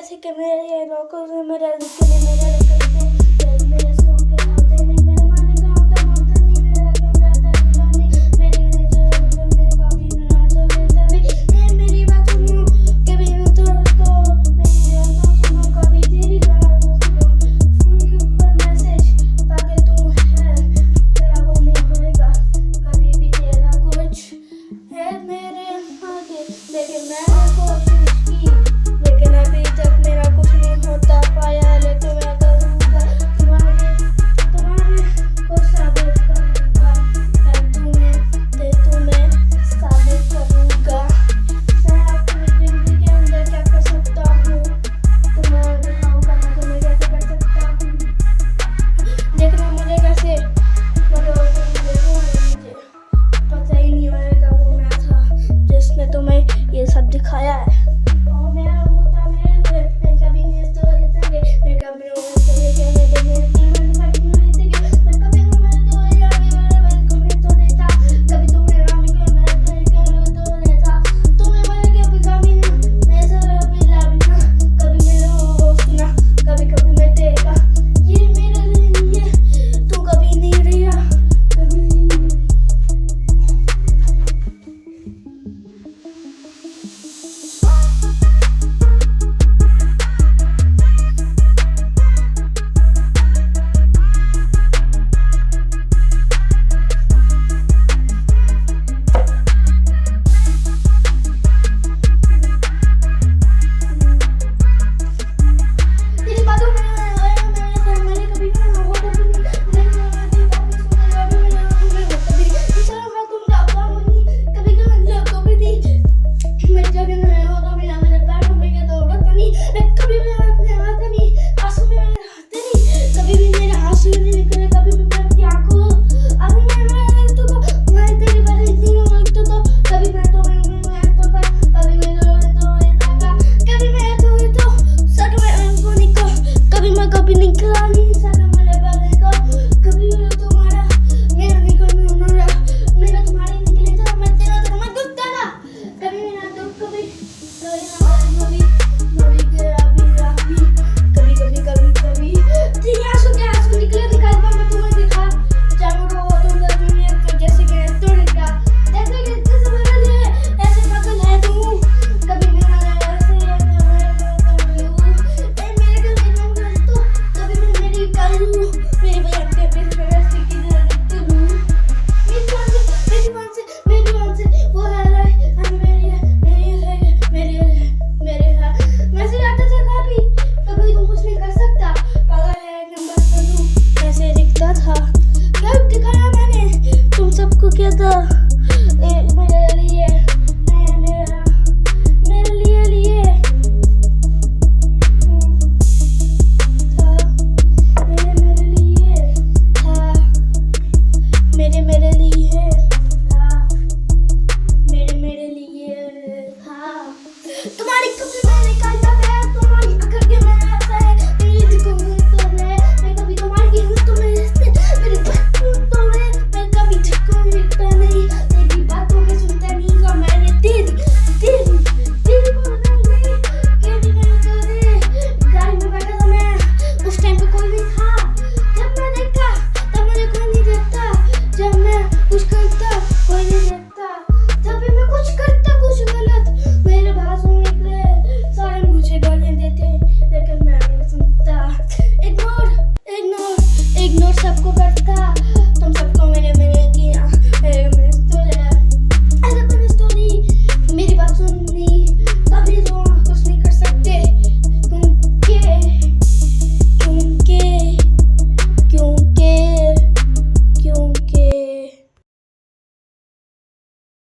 जैसे कि मेरे लोगों से मेरे के लिए मेरे करते मेरे सो के होते नहीं मेरे माने का होता होता नहीं मेरा कैमरा था नहीं मेरे जो मेरे कॉपी में आता रहता नहीं ए मेरी बात सुनो कभी मैं तो मेरे तो सुनो कभी तेरी बात सुनो फोन के ऊपर मैसेज पागल तू है तेरा वो नहीं होएगा कभी भी तेरा कुछ है मेरे आगे लेकिन मैंने कोशिश की लेकिन अभी तक मेरा कुछ नहीं होता पाया लेकिन मैं करूँगा तुम्हारे को साबित करूँगा तुम्हें साबित करूँगा मैं अपनी जिंदगी के अंदर क्या कर सकता हूँ तुम्हें दिखाऊँगा मैं तुम्हें कैसे कर सकता हूँ देखना मुझे कैसे मुझे पता ही नहीं होगा वो मैं था जिसने तुम्हें ये सब दिखाया है और मेरा होता मेरे कभी नहीं तो रहते मैं कभी था क्या दिखाया मैंने तुम सबको क्या था मेरे लिए मेरे लिए था मेरे लिए था मेरे लिए था मेरे लिए था तुम्हारी कभी मैंने काटा है तुम्हारी अखर के मैं ऐसा है मेरी दिखो तो मैं कभी तुम्हारी हूँ तो मेरे से मेरी बात तो मैं कभी ठको मिलता नहीं तेरी बातों के सुनता नहीं और मैंने तेरी को नहीं तेरी मैंने करे गाड़ी में बैठा था मैं उस टाइम पे कोई नहीं था जब मैं देखा तब मुझे कोई नहीं देखता जब मैं कुछ करता कोई नहीं देखता जब भी मैं कुछ करता कुछ गलत मेरे बाजू निकले सारे मुझे गालियां देते लेकिन मैं नहीं सुनता इग्नोर सबको करता